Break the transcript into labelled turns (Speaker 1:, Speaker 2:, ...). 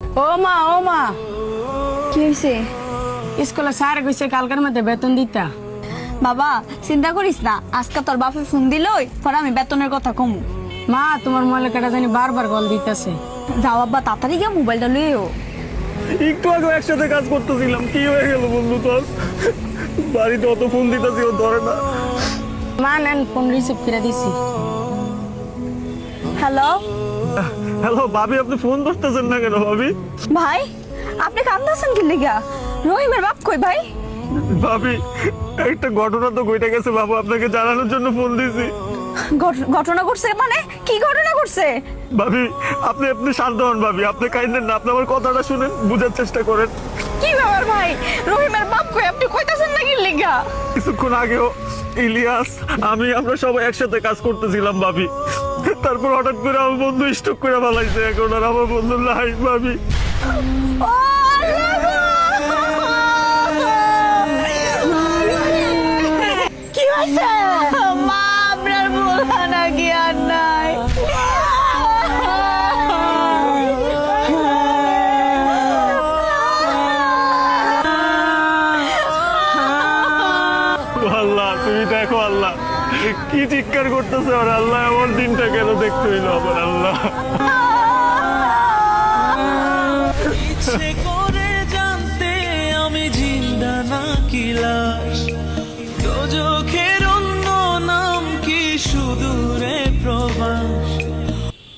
Speaker 1: ও মা
Speaker 2: কি হয়েছে?
Speaker 1: স্কুলে স্যার কইছে কালকের মধ্যে বেতন দিতা।
Speaker 2: বাবা চিন্তা করিস না, আজকে তোর বাপে ফোন দিলই পরে আমি বেতনের কথা কমু।
Speaker 1: মা তোমার মোবাইলে কেটা জানি বারবার কল দিতেছে।
Speaker 2: যাও আব্বা তাড়াতাড়ি গিয়ে মোবাইলটা লইও।
Speaker 3: একটু আগে একসাথে কাজ করতেছিলাম, কি হয়ে গেল বন্ধু তোর? বাড়িতে অত ফোন দিতেছি, ও ধরে না।
Speaker 1: মা নেন ফোন রিসিভ করে দিছি।
Speaker 2: হ্যালো
Speaker 3: হ্যালো ভাবি, আপনি ফোন ধরতেছেন না কেন ভাবি?
Speaker 2: ভাই, আপনি কান্দাছেন কি লিগা? রহিমের বাপ কই ভাই?
Speaker 3: ভাবি একটা ঘটনা তো ঘটে গেছে বাবু, আপনাকে জানানোর জন্য ফোন দিয়েছি।
Speaker 2: ঘটনা ঘটছে মানে কি ঘটনা ঘটছে?
Speaker 3: ভাবি আপনি আপনি শান্ত হন ভাবি, আপনি কাইন্দেন না, আপনি আমার কথাটা শুনেন, বুঝার চেষ্টা করেন।
Speaker 2: কি ব্যাপার ভাই, রহিমের বাপ কই? আপনি কইতাছেন না কি লিগা?
Speaker 3: কিছুক্ষণ আগেও ইলিয়াস আমরা সবাই একসাথে কাজ করতেছিলাম ভাবি, তারপর হঠাৎ করে আমার বন্ধু স্ট্রোক করে ফেলাইছে, এখন আর আমার বন্ধু নাই ভাবি।
Speaker 2: ও কি হইছে? মা আপনার বলা নাকি আর নাই?
Speaker 3: আল্লাহ তুমি দেখো, আল্লাহ কি চিৎকার করতেছে আর আল্লাহ, আমার দিনটা কেন দেখতে হইলো আমার আল্লাহ।
Speaker 4: ইচ্ছে করে জানতে আমি জিন্দা নাকি লাশ।